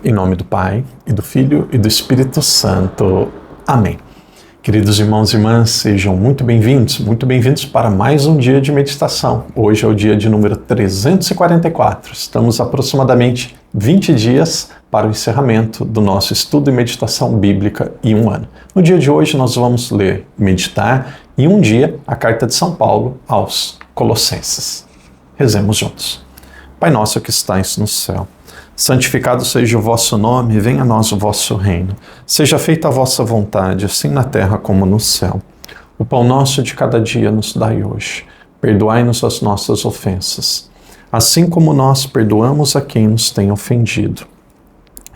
Em nome do Pai, e do Filho, e do Espírito Santo. Amém. Queridos irmãos e irmãs, sejam muito bem-vindos para mais um dia de meditação. Hoje é o dia de número 344. Estamos aproximadamente 20 dias para o encerramento do nosso estudo e meditação bíblica em um ano. No dia de hoje nós vamos ler e meditar em um dia a carta de São Paulo aos Colossenses. Rezemos juntos. Pai nosso que estais no céu, santificado seja o vosso nome, venha a nós o vosso reino. Seja feita a vossa vontade, assim na terra como no céu. O pão nosso de cada dia nos dai hoje. Perdoai-nos as nossas ofensas, assim como nós perdoamos a quem nos tem ofendido.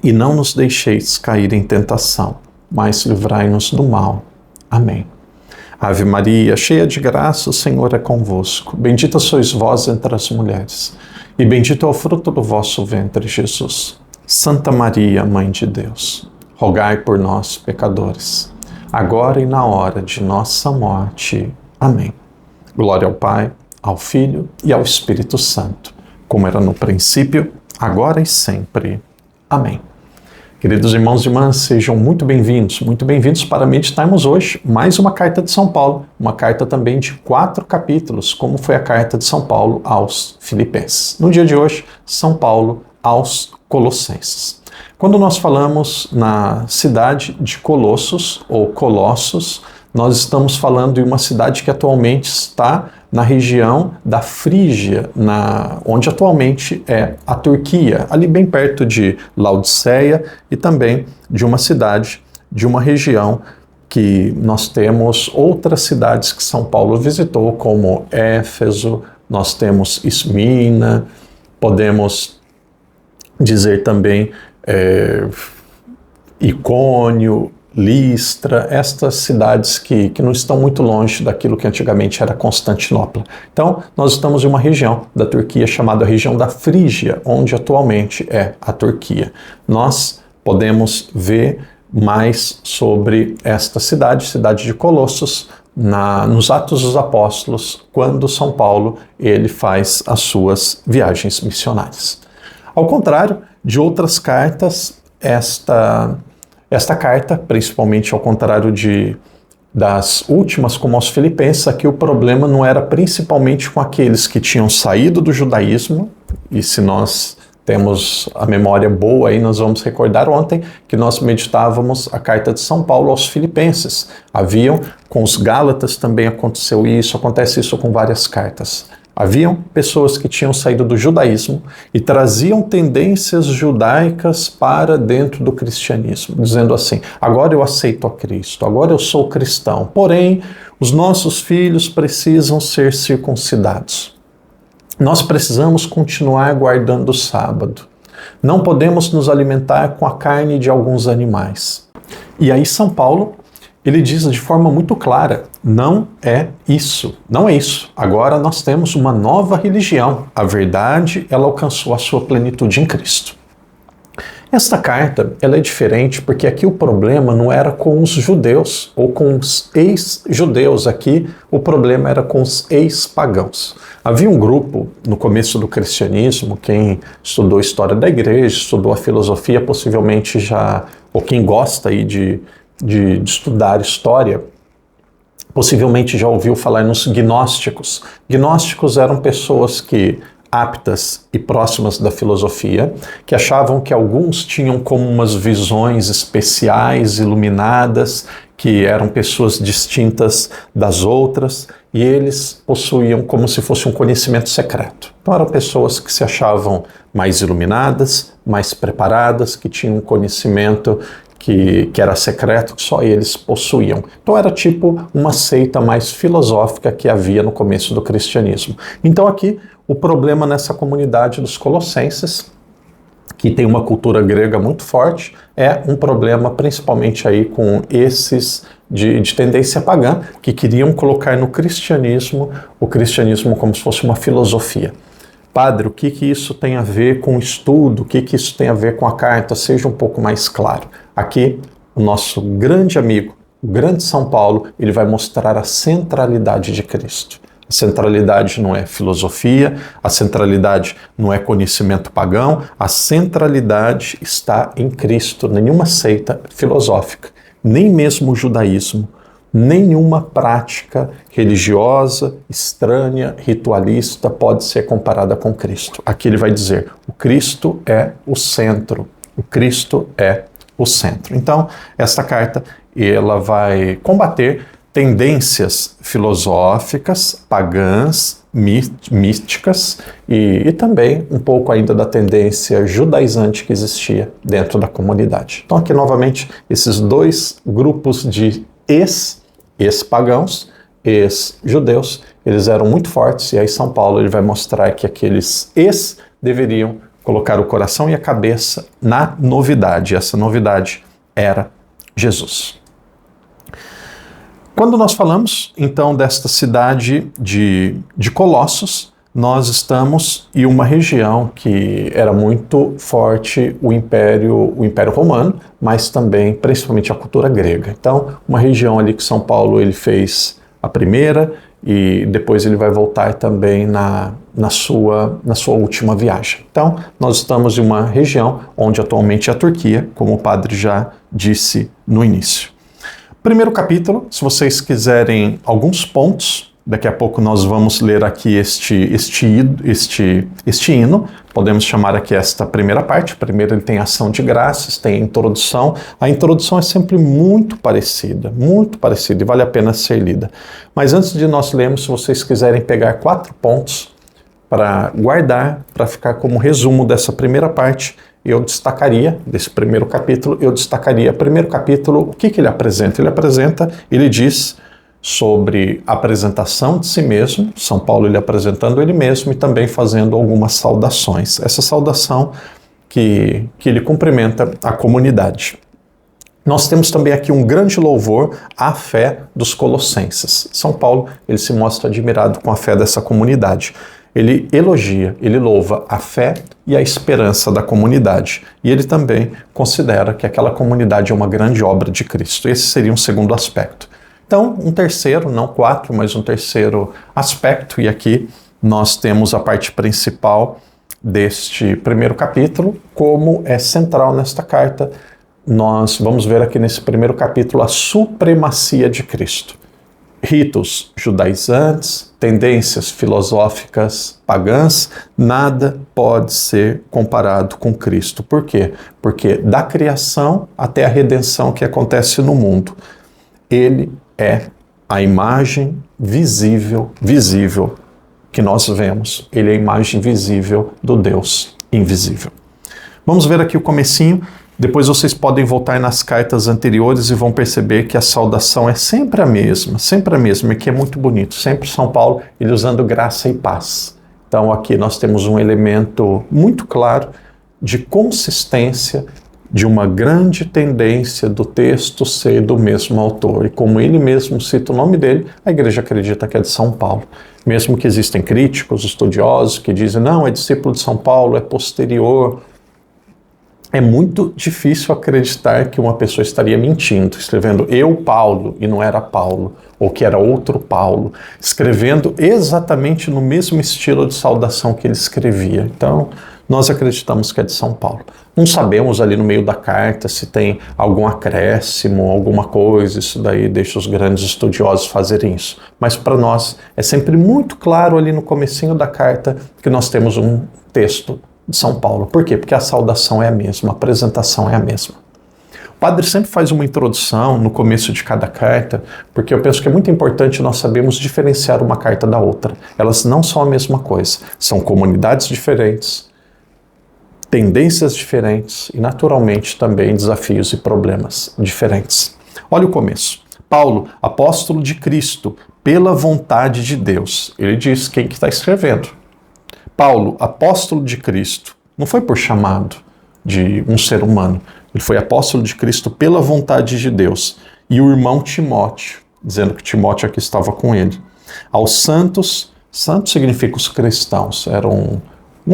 E não nos deixeis cair em tentação, mas livrai-nos do mal. Amém. Ave Maria, cheia de graça, o Senhor é convosco. Bendita sois vós entre as mulheres, e bendito é o fruto do vosso ventre, Jesus. Santa Maria, Mãe de Deus, rogai por nós, pecadores, agora e na hora de nossa morte. Amém. Glória ao Pai, ao Filho e ao Espírito Santo, como era no princípio, agora e sempre. Amém. Queridos irmãos e irmãs, sejam muito bem-vindos para meditarmos hoje mais uma carta de São Paulo, uma carta também de 4 capítulos, como foi a carta de São Paulo aos Filipenses. No dia de hoje, São Paulo aos Colossenses. Quando nós falamos na cidade de Colossos, ou Colossos, nós estamos falando de uma cidade que atualmente está na região da Frígia, onde atualmente é a Turquia, ali bem perto de Laodiceia e também de uma cidade, de uma região que nós temos outras cidades que São Paulo visitou, como Éfeso, nós temos Esmina, podemos dizer também Icônio, Listra, estas cidades que não estão muito longe daquilo que antigamente era Constantinopla. Então, nós estamos em uma região da Turquia chamada região da Frígia, onde atualmente é a Turquia. Nós podemos ver mais sobre esta cidade de Colossos, nos Atos dos Apóstolos, quando São Paulo ele faz as suas viagens missionárias. Ao contrário de outras cartas, esta carta, principalmente ao contrário das últimas, como aos Filipenses, aqui o problema não era principalmente com aqueles que tinham saído do judaísmo, e se nós temos a memória boa aí, nós vamos recordar ontem que nós meditávamos a carta de São Paulo aos Filipenses. Com os Gálatas também aconteceu isso, acontece isso com várias cartas. Haviam pessoas que tinham saído do judaísmo e traziam tendências judaicas para dentro do cristianismo, dizendo assim: agora eu aceito a Cristo, agora eu sou cristão, porém os nossos filhos precisam ser circuncidados. Nós precisamos continuar guardando o sábado. Não podemos nos alimentar com a carne de alguns animais. E aí São Paulo, ele diz de forma muito clara, não é isso. Agora nós temos uma nova religião. A verdade, ela alcançou a sua plenitude em Cristo. Esta carta, ela é diferente porque aqui o problema não era com os judeus ou com os ex-judeus. Aqui o problema era com os ex-pagãos. Havia um grupo no começo do cristianismo, quem estudou a história da igreja, estudou a filosofia, possivelmente ou quem gosta aí de estudar história, possivelmente já ouviu falar nos gnósticos. Gnósticos eram pessoas aptas e próximas da filosofia, que achavam que alguns tinham como umas visões especiais, iluminadas, que eram pessoas distintas das outras, e eles possuíam como se fosse um conhecimento secreto. Então eram pessoas que se achavam mais iluminadas, mais preparadas, que tinham um conhecimento que era secreto, que só eles possuíam. Então era tipo uma seita mais filosófica que havia no começo do cristianismo. Então aqui o problema nessa comunidade dos colossenses, que tem uma cultura grega muito forte, é um problema principalmente aí com esses de tendência pagã, que queriam colocar no cristianismo o cristianismo como se fosse uma filosofia. Padre, o que isso tem a ver com o estudo? O que isso tem a ver com a carta? Seja um pouco mais claro. Aqui, o nosso grande amigo, o grande São Paulo, ele vai mostrar a centralidade de Cristo. A centralidade não é filosofia, a centralidade não é conhecimento pagão, a centralidade está em Cristo. Nenhuma seita filosófica, nem mesmo o judaísmo, nenhuma prática religiosa, estranha, ritualista pode ser comparada com Cristo. Aqui ele vai dizer, o Cristo é o centro, o Cristo é o centro. Então, esta carta, ela vai combater tendências filosóficas, pagãs, místicas e também um pouco ainda da tendência judaizante que existia dentro da comunidade. Então aqui novamente esses dois grupos de ex-pagãos, ex-judeus, eles eram muito fortes e aí São Paulo ele vai mostrar que aqueles deveriam colocar o coração e a cabeça na novidade. Essa novidade era Jesus. Quando nós falamos, então, desta cidade de Colossos, nós estamos em uma região que era muito forte, o Império Romano, mas também, principalmente, a cultura grega. Então, uma região ali que São Paulo ele fez a primeira e depois ele vai voltar também na sua última viagem. Então, nós estamos em uma região onde atualmente é a Turquia, como o padre já disse no início. Primeiro capítulo, se vocês quiserem alguns pontos, daqui a pouco nós vamos ler aqui este hino, podemos chamar aqui esta primeira parte. Primeiro ele tem ação de graças, tem a introdução. A introdução é sempre muito parecida e vale a pena ser lida. Mas antes de nós lermos, se vocês quiserem pegar 4 pontos para guardar, para ficar como resumo dessa primeira parte, eu destacaria, desse primeiro capítulo, primeiro capítulo, o que ele apresenta? Ele diz sobre a apresentação de si mesmo, São Paulo ele apresentando ele mesmo e também fazendo algumas saudações. Essa saudação que ele cumprimenta a comunidade. Nós temos também aqui um grande louvor à fé dos colossenses. São Paulo ele se mostra admirado com a fé dessa comunidade. Ele elogia, ele louva a fé e a esperança da comunidade. E ele também considera que aquela comunidade é uma grande obra de Cristo. Esse seria um segundo aspecto. Então, um terceiro, não 4, mas um terceiro aspecto, e aqui nós temos a parte principal deste primeiro capítulo, como é central nesta carta. Nós vamos ver aqui nesse primeiro capítulo a supremacia de Cristo. Ritos judaizantes, tendências filosóficas pagãs, nada pode ser comparado com Cristo. Por quê? Porque da criação até a redenção que acontece no mundo, ele é a imagem visível que nós vemos. Ele é a imagem visível do Deus invisível. Vamos ver aqui o comecinho. Depois vocês podem voltar nas cartas anteriores e vão perceber que a saudação é sempre a mesma, e que é muito bonito. Sempre São Paulo, ele usando graça e paz. Então aqui nós temos um elemento muito claro de consistência, de uma grande tendência do texto ser do mesmo autor. E como ele mesmo cita o nome dele, a igreja acredita que é de São Paulo. Mesmo que existem críticos, estudiosos que dizem, não, é discípulo de São Paulo, é posterior. É muito difícil acreditar que uma pessoa estaria mentindo, escrevendo eu, Paulo, e não era Paulo, ou que era outro Paulo, escrevendo exatamente no mesmo estilo de saudação que ele escrevia. Então, nós acreditamos que é de São Paulo. Não sabemos ali no meio da carta se tem algum acréscimo, alguma coisa, isso daí deixa os grandes estudiosos fazerem isso. Mas para nós é sempre muito claro ali no comecinho da carta que nós temos um texto de São Paulo. Por quê? Porque a saudação é a mesma, a apresentação é a mesma. O padre sempre faz uma introdução no começo de cada carta, porque eu penso que é muito importante nós sabermos diferenciar uma carta da outra. Elas não são a mesma coisa, são comunidades diferentes, tendências diferentes e, naturalmente, também desafios e problemas diferentes. Olha o começo. Paulo, apóstolo de Cristo, pela vontade de Deus. Ele diz quem que está escrevendo. Paulo, apóstolo de Cristo, não foi por chamado de um ser humano. Ele foi apóstolo de Cristo pela vontade de Deus. E o irmão Timóteo, dizendo que Timóteo aqui estava com ele. Aos santos, santos significa os cristãos, era um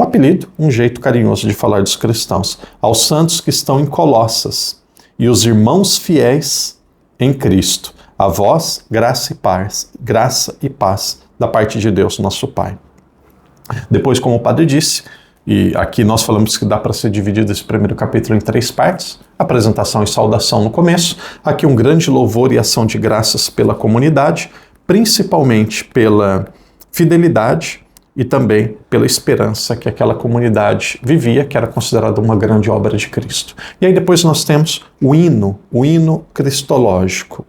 apelido, um jeito carinhoso de falar dos cristãos. Aos santos que estão em Colossas e os irmãos fiéis em Cristo. A vós, graça e paz da parte de Deus, nosso Pai. Depois, como o padre disse, e aqui nós falamos que dá para ser dividido esse primeiro capítulo em 3 partes, apresentação e saudação no começo, aqui um grande louvor e ação de graças pela comunidade, principalmente pela fidelidade e também pela esperança que aquela comunidade vivia, que era considerada uma grande obra de Cristo. E aí depois nós temos o hino cristológico,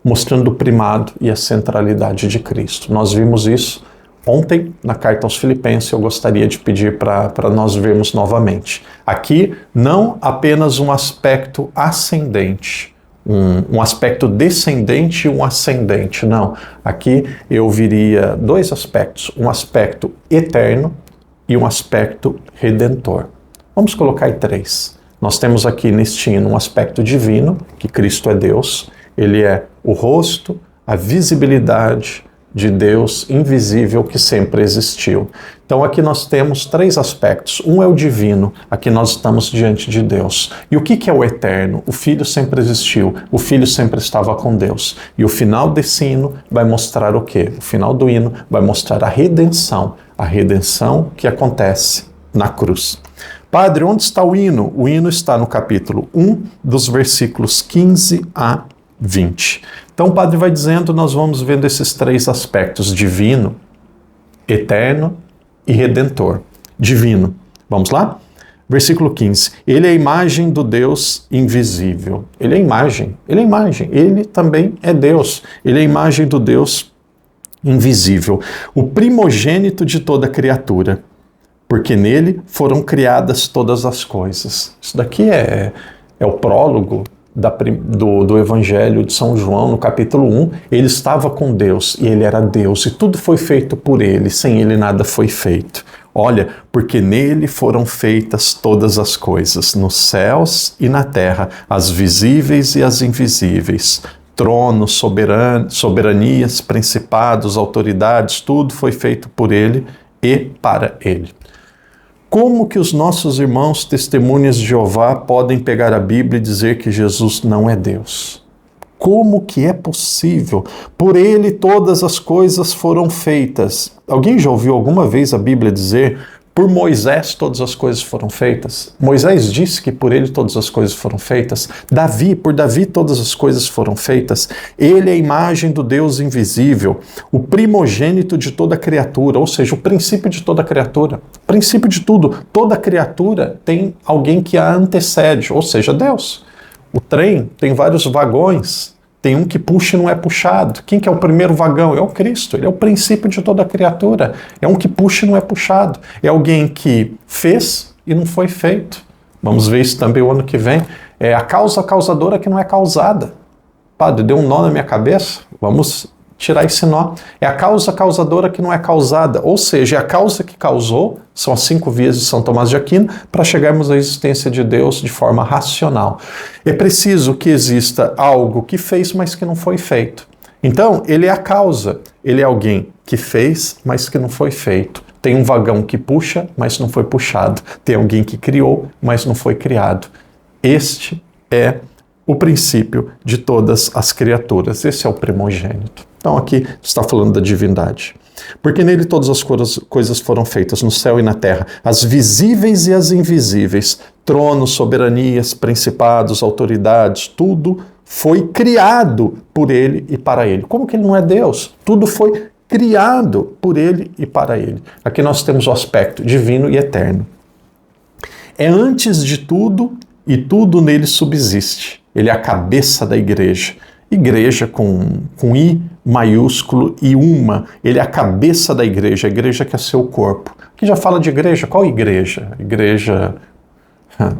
mostrando o primado e a centralidade de Cristo. Nós vimos isso ontem, na carta aos Filipenses, eu gostaria de pedir para nós vermos novamente. Aqui, não apenas um aspecto ascendente, um aspecto descendente e um ascendente, não. Aqui eu viria 2 aspectos, um aspecto eterno e um aspecto redentor. Vamos colocar em 3. Nós temos aqui neste hino um aspecto divino, que Cristo é Deus, ele é o rosto, a visibilidade de Deus invisível que sempre existiu. Então aqui nós temos 3 aspectos. Um é o divino, aqui nós estamos diante de Deus. E o que é o eterno? O Filho sempre existiu, o Filho sempre estava com Deus. E o final desse hino vai mostrar o quê? O final do hino vai mostrar a redenção que acontece na cruz. Padre, onde está o hino? O hino está no capítulo 1, dos versículos 15 a 20. Então o padre vai dizendo, nós vamos vendo esses 3 aspectos, divino, eterno e redentor. Divino, vamos lá? Versículo 15, ele é a imagem do Deus invisível. Ele é imagem, ele também é Deus. Ele é a imagem do Deus invisível, o primogênito de toda criatura, porque nele foram criadas todas as coisas. Isso daqui é o prólogo do Evangelho de São João, no capítulo 1, ele estava com Deus e ele era Deus e tudo foi feito por ele, sem ele nada foi feito. Olha, porque nele foram feitas todas as coisas, nos céus e na terra, as visíveis e as invisíveis, tronos, soberanias, principados, autoridades, tudo foi feito por ele e para ele. Como que os nossos irmãos testemunhas de Jeová podem pegar a Bíblia e dizer que Jesus não é Deus? Como que é possível? Por ele todas as coisas foram feitas. Alguém já ouviu alguma vez a Bíblia dizer por Moisés todas as coisas foram feitas? Moisés disse que por ele todas as coisas foram feitas. Por Davi todas as coisas foram feitas. Ele é a imagem do Deus invisível, o primogênito de toda criatura, ou seja, o princípio de toda criatura. O princípio de tudo. Toda criatura tem alguém que a antecede, ou seja, Deus. O trem tem vários vagões. Tem um que puxa e não é puxado. Quem que é o primeiro vagão? É o Cristo. Ele é o princípio de toda criatura. É um que puxa e não é puxado. É alguém que fez e não foi feito. Vamos ver isso também o ano que vem. É a causa causadora que não é causada. Padre, deu um nó na minha cabeça? Vamos tirar esse nó. É a causa causadora que não é causada. Ou seja, é a causa que causou, são as 5 vias de São Tomás de Aquino, para chegarmos à existência de Deus de forma racional. É preciso que exista algo que fez, mas que não foi feito. Então, ele é a causa. Ele é alguém que fez, mas que não foi feito. Tem um vagão que puxa, mas não foi puxado. Tem alguém que criou, mas não foi criado. Este é o princípio de todas as criaturas. Esse é o primogênito. Então aqui está falando da divindade. Porque nele todas as coisas foram feitas, no céu e na terra, as visíveis e as invisíveis, tronos, soberanias, principados, autoridades, tudo foi criado por ele e para ele. Como que ele não é Deus? Tudo foi criado por ele e para ele. Aqui nós temos o aspecto divino e eterno. É antes de tudo e tudo nele subsiste. Ele é a cabeça da igreja. Igreja com I maiúsculo e uma. Ele é a cabeça da igreja, a igreja que é seu corpo. Aqui já fala de igreja. Qual igreja? A igreja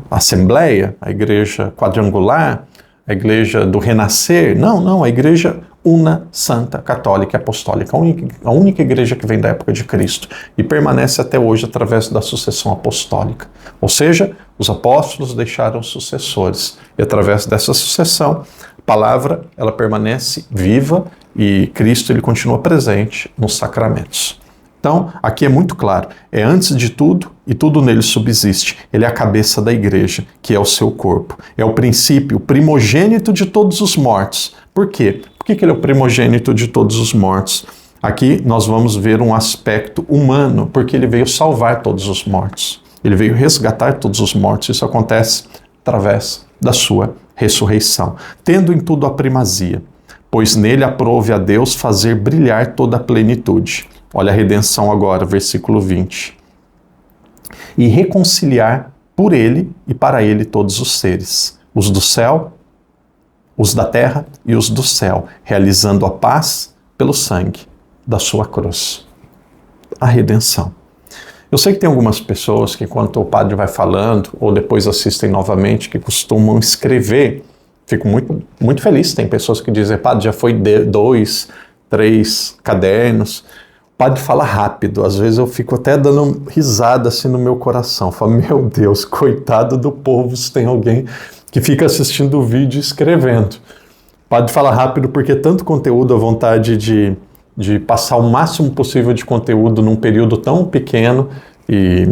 Assembleia? A igreja quadrangular? A igreja do Renascer? Não, a igreja una, santa, católica e apostólica. A única igreja que vem da época de Cristo e permanece até hoje através da sucessão apostólica. Ou seja, os apóstolos deixaram sucessores e através dessa sucessão a palavra ela permanece viva e Cristo ele continua presente nos sacramentos. Então, aqui é muito claro, é antes de tudo e tudo nele subsiste. Ele é a cabeça da igreja, que é o seu corpo. É o princípio, o primogênito de todos os mortos. Por quê? Por que ele é o primogênito de todos os mortos? Aqui nós vamos ver um aspecto humano, porque ele veio salvar todos os mortos. Ele veio resgatar todos os mortos. Isso acontece através da sua ressurreição, tendo em tudo a primazia, pois nele aprouve a Deus fazer brilhar toda a plenitude. Olha a redenção agora, versículo 20. E reconciliar por ele e para ele todos os seres, os do céu, os da terra e os do céu, realizando a paz pelo sangue da sua cruz. A redenção. Eu sei que tem algumas pessoas que, enquanto o padre vai falando, ou depois assistem novamente, que costumam escrever. Fico muito feliz. Tem pessoas que dizem, padre, já foi 2, 3 cadernos. O padre fala rápido. Às vezes eu fico até dando risada assim no meu coração. Falo, meu Deus, coitado do povo, se tem alguém que fica assistindo o vídeo e escrevendo. O padre fala rápido porque é tanto conteúdo, a vontade de passar o máximo possível de conteúdo num período tão pequeno, e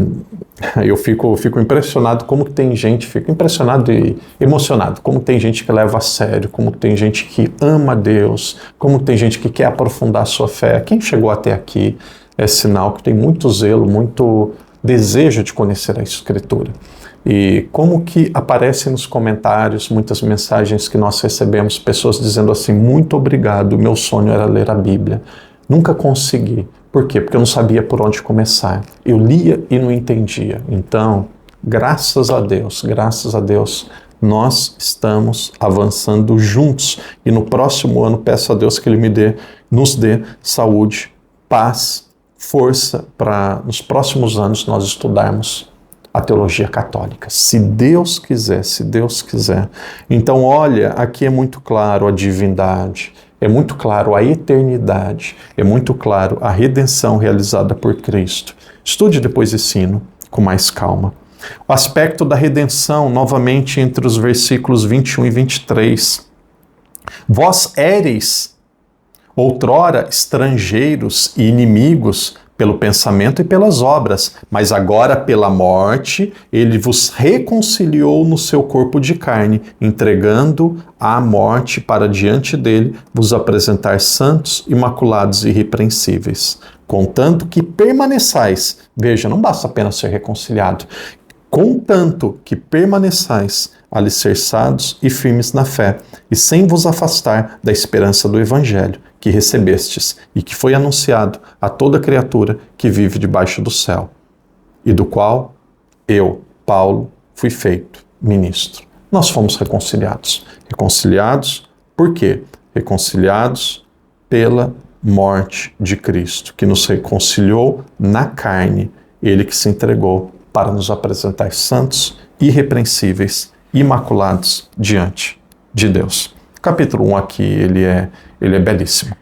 eu fico impressionado como que tem gente, fico impressionado e emocionado, como tem gente que leva a sério, como tem gente que ama Deus, como tem gente que quer aprofundar a sua fé. Quem chegou até aqui é sinal que tem muito zelo, muito desejo de conhecer a Escritura. E como que aparecem nos comentários muitas mensagens que nós recebemos, pessoas dizendo assim, muito obrigado, meu sonho era ler a Bíblia. Nunca consegui. Por quê? Porque eu não sabia por onde começar. Eu lia e não entendia. Então, graças a Deus, nós estamos avançando juntos. E no próximo ano, peço a Deus que Ele nos dê saúde, paz, força para nos próximos anos nós estudarmos a teologia católica, se Deus quiser. Então, olha, aqui é muito claro a divindade, é muito claro a eternidade, é muito claro a redenção realizada por Cristo. Estude depois esse hino com mais calma. O aspecto da redenção, novamente entre os versículos 21 e 23. Vós éreis outrora estrangeiros e inimigos pelo pensamento e pelas obras, mas agora pela morte ele vos reconciliou no seu corpo de carne, entregando à morte para diante dele vos apresentar santos, imaculados e irrepreensíveis. Contanto que permaneçais, veja, não basta apenas ser reconciliado, contanto que permaneçais alicerçados e firmes na fé, e sem vos afastar da esperança do Evangelho que recebestes e que foi anunciado a toda criatura que vive debaixo do céu, e do qual eu, Paulo, fui feito ministro. Nós fomos reconciliados. Reconciliados por quê? Reconciliados pela morte de Cristo, que nos reconciliou na carne, ele que se entregou para nos apresentar santos, irrepreensíveis, imaculados diante de Deus. Capítulo 1 aqui, ele é belíssimo.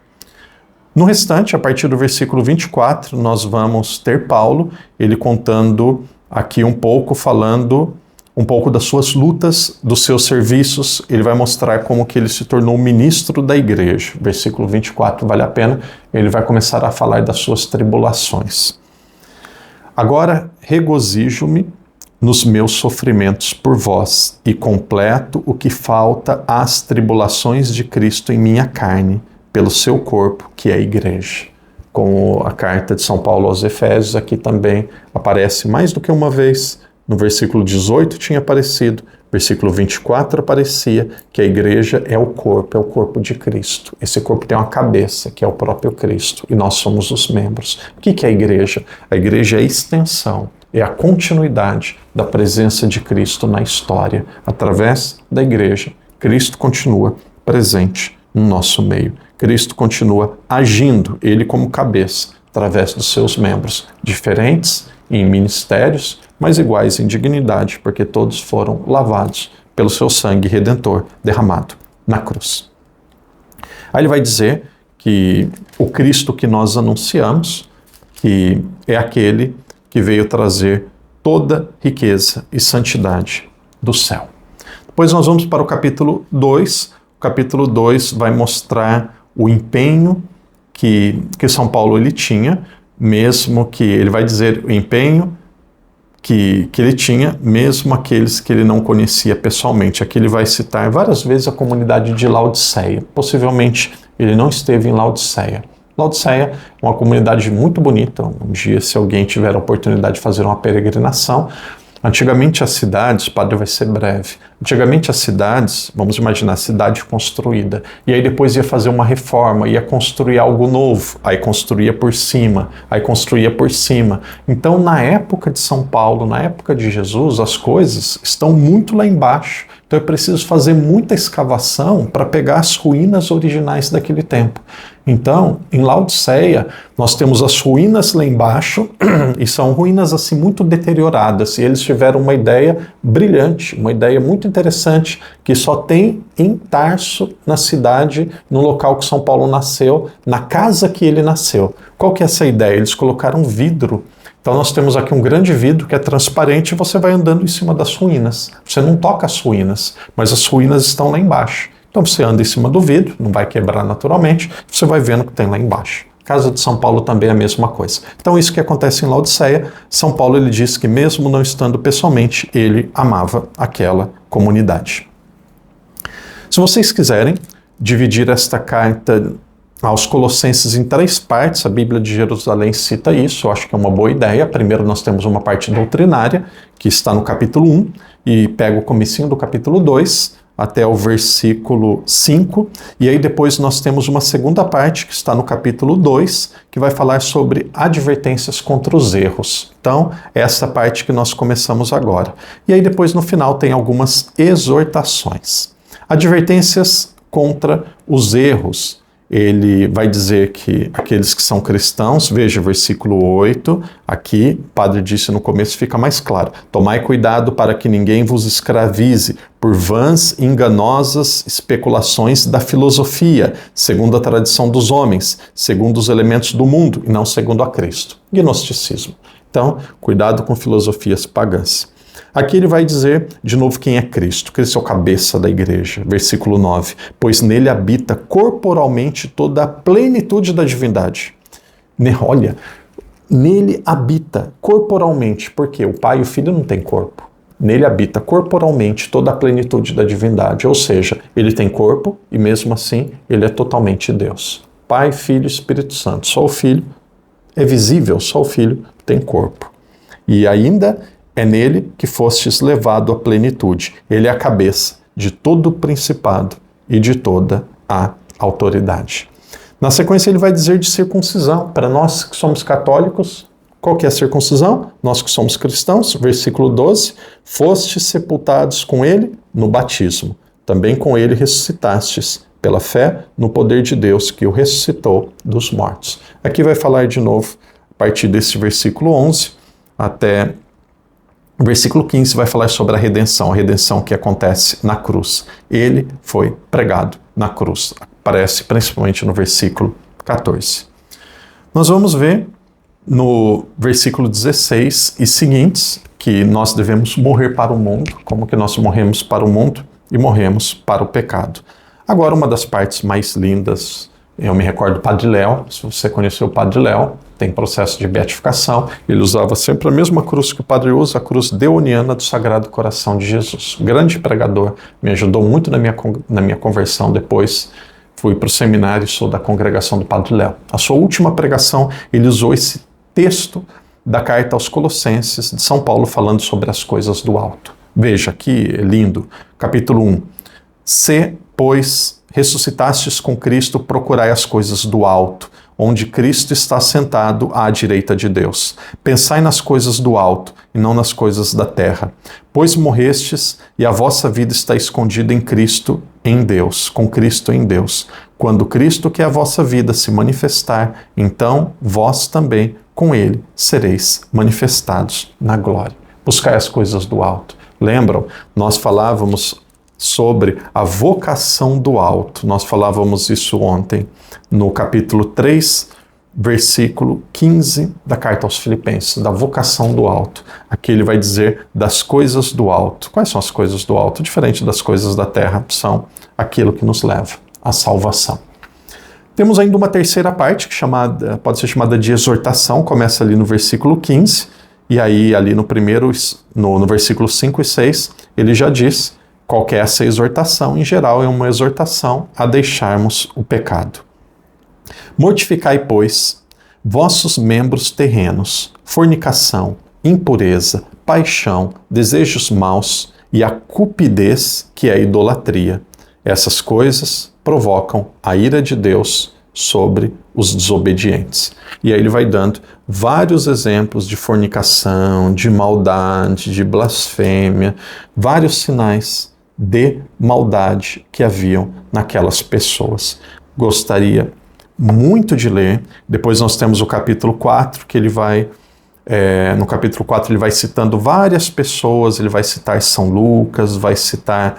No restante, a partir do versículo 24, nós vamos ter Paulo, ele contando aqui um pouco, falando um pouco das suas lutas, dos seus serviços. Ele vai mostrar como que ele se tornou ministro da igreja. Versículo 24, vale a pena. Ele vai começar a falar das suas tribulações. Agora regozijo-me nos meus sofrimentos por vós e completo o que falta às tribulações de Cristo em minha carne, pelo seu corpo, que é a igreja. Como a carta de São Paulo aos Efésios, aqui também aparece mais do que uma vez. No versículo 18 tinha aparecido, versículo 24 aparecia que a igreja é o corpo de Cristo. Esse corpo tem uma cabeça, que é o próprio Cristo, e nós somos os membros. O que é a igreja? A igreja é a extensão, é a continuidade da presença de Cristo na história. Através da igreja, Cristo continua presente no nosso meio. Cristo continua agindo, ele como cabeça, através dos seus membros, diferentes em ministérios, mas iguais em dignidade, porque todos foram lavados pelo seu sangue redentor derramado na cruz. Aí ele vai dizer que o Cristo que nós anunciamos, que é aquele que veio trazer toda riqueza e santidade do céu. Depois nós vamos para o capítulo 2. O capítulo 2 vai mostrar o empenho que São Paulo ele tinha, mesmo que ele vai dizer o empenho que ele tinha, mesmo aqueles que ele não conhecia pessoalmente. Aqui ele vai citar várias vezes a comunidade de Laodiceia. Possivelmente ele não esteve em Laodiceia. Laodiceia é uma comunidade muito bonita. Um dia, se alguém tiver a oportunidade de fazer uma peregrinação, antigamente as cidades, padre, vai ser breve. Antigamente as cidades, vamos imaginar, cidade construída, e aí depois ia fazer uma reforma, ia construir algo novo, aí construía por cima, aí construía por cima. Então, na época de São Paulo, na época de Jesus, as coisas estão muito lá embaixo. Então é preciso fazer muita escavação para pegar as ruínas originais daquele tempo. Então, em Laodiceia, nós temos as ruínas lá embaixo, e são ruínas assim muito deterioradas, e eles tiveram uma ideia brilhante, uma ideia muito interessante, que só tem em Tarso, na cidade, no local que São Paulo nasceu, na casa que ele nasceu. Qual que é essa ideia? Eles colocaram vidro. Então nós temos aqui um grande vidro que é transparente e você vai andando em cima das ruínas. Você não toca as ruínas, mas as ruínas estão lá embaixo. Então você anda em cima do vidro, não vai quebrar naturalmente, você vai vendo o que tem lá embaixo. Casa de São Paulo também é a mesma coisa. Então isso que acontece em Laodiceia, São Paulo ele diz que mesmo não estando pessoalmente, ele amava aquela comunidade. Se vocês quiserem dividir esta carta aos Colossenses em 3 partes, a Bíblia de Jerusalém cita isso, eu acho que é uma boa ideia. Primeiro nós temos uma parte doutrinária, que está no capítulo 1, e pega o comecinho do capítulo 2, até o versículo 5, e aí depois nós temos uma segunda parte, que está no capítulo 2, que vai falar sobre advertências contra os erros. Então, é essa parte que nós começamos agora. E aí depois no final tem algumas exortações. Advertências contra os erros. Ele vai dizer que aqueles que são cristãos, veja versículo 8, aqui, o padre disse no começo, fica mais claro. Tomai cuidado para que ninguém vos escravize por vãs e enganosas especulações da filosofia, segundo a tradição dos homens, segundo os elementos do mundo, e não segundo a Cristo. Gnosticismo. Então, cuidado com filosofias pagãs. Aqui ele vai dizer, de novo, quem é Cristo. Cristo é o cabeça da igreja. Versículo 9. Pois nele habita corporalmente toda a plenitude da divindade. Olha, nele habita corporalmente, porque o Pai e o Filho não têm corpo. Nele habita corporalmente toda a plenitude da divindade. Ou seja, ele tem corpo e mesmo assim ele é totalmente Deus. Pai, Filho e Espírito Santo. Só o Filho é visível, só o Filho tem corpo. E ainda é nele que fostes levado à plenitude. Ele é a cabeça de todo o principado e de toda a autoridade. Na sequência ele vai dizer de circuncisão. Para nós que somos católicos, qual que é a circuncisão? Nós que somos cristãos, versículo 12, fostes sepultados com ele no batismo. Também com ele ressuscitastes, pela fé no poder de Deus que o ressuscitou dos mortos. Aqui vai falar de novo, a partir desse versículo 11 até o versículo 15 vai falar sobre a redenção que acontece na cruz. Ele foi pregado na cruz. Aparece principalmente no versículo 14. Nós vamos ver no versículo 16 e seguintes que nós devemos morrer para o mundo, como que nós morremos para o mundo e morremos para o pecado. Agora, uma das partes mais lindas, eu me recordo do Padre Léo. Se você conheceu o Padre Léo, tem processo de beatificação, ele usava sempre a mesma cruz que o padre usa, a cruz deoniana do Sagrado Coração de Jesus. Grande pregador, me ajudou muito na minha conversão. Depois fui para o seminário e sou da congregação do Padre Léo. A sua última pregação, ele usou esse texto da carta aos Colossenses de São Paulo falando sobre as coisas do alto. Veja aqui, é lindo, capítulo 1. Se, pois, ressuscitastes com Cristo, procurai as coisas do alto, onde Cristo está sentado à direita de Deus. Pensai nas coisas do alto e não nas coisas da terra. Pois morrestes e a vossa vida está escondida em Cristo, em Deus, com Cristo em Deus. Quando Cristo, que é a vossa vida, se manifestar, então vós também com ele sereis manifestados na glória. Buscai as coisas do alto. Lembram? Nós falávamos sobre a vocação do alto. Nós falávamos isso ontem, no capítulo 3, versículo 15 da carta aos Filipenses, da vocação do alto. Aqui ele vai dizer das coisas do alto. Quais são as coisas do alto? Diferente das coisas da terra, são aquilo que nos leva à salvação. Temos ainda uma terceira parte, que pode ser chamada de exortação, começa ali no versículo 15, e aí ali no versículo 5 e 6, ele já diz qual que é essa exortação? Em geral, é uma exortação a deixarmos o pecado. Mortificai, pois, vossos membros terrenos, fornicação, impureza, paixão, desejos maus e a cupidez, que é a idolatria. Essas coisas provocam a ira de Deus sobre os desobedientes. E aí ele vai dando vários exemplos de fornicação, de maldade, de blasfêmia, vários sinais de maldade que haviam naquelas pessoas. Gostaria muito de ler. Depois nós temos o capítulo 4, que ele vai, no capítulo 4 ele vai citando várias pessoas, ele vai citar São Lucas, vai citar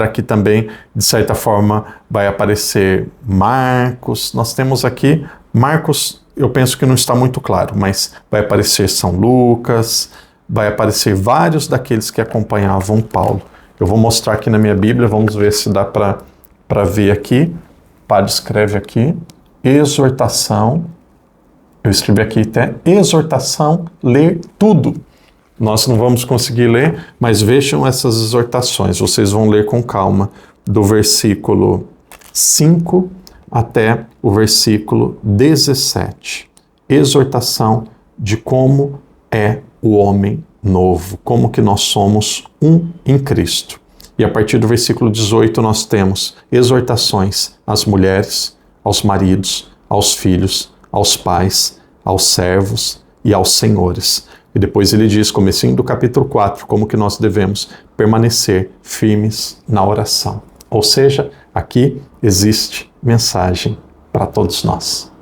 aqui também, de certa forma, vai aparecer Marcos. Nós temos aqui, Marcos, eu penso que não está muito claro, mas vai aparecer São Lucas, vai aparecer vários daqueles que acompanhavam Paulo. Eu vou mostrar aqui na minha Bíblia, vamos ver se dá para ver aqui. O padre escreve aqui, exortação, eu escrevi aqui até, exortação, ler tudo. Nós não vamos conseguir ler, mas vejam essas exortações, vocês vão ler com calma, do versículo 5 até o versículo 17. Exortação de como é o homem novo, como que nós somos um em Cristo. E a partir do versículo 18 nós temos exortações às mulheres, aos maridos, aos filhos, aos pais, aos servos e aos senhores. E depois ele diz, comecinho do capítulo 4, como que nós devemos permanecer firmes na oração. Ou seja, aqui existe mensagem para todos nós.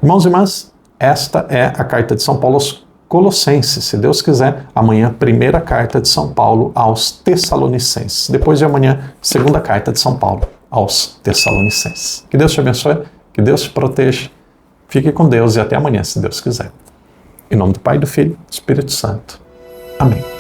Irmãos e irmãs, esta é a carta de São Paulo aos Colossenses. Se Deus quiser, amanhã, primeira carta de São Paulo aos Tessalonicenses. Depois de amanhã, segunda carta de São Paulo aos Tessalonicenses. Que Deus te abençoe, que Deus te proteja. Fique com Deus e até amanhã, se Deus quiser. Em nome do Pai, do Filho e do Espírito Santo. Amém.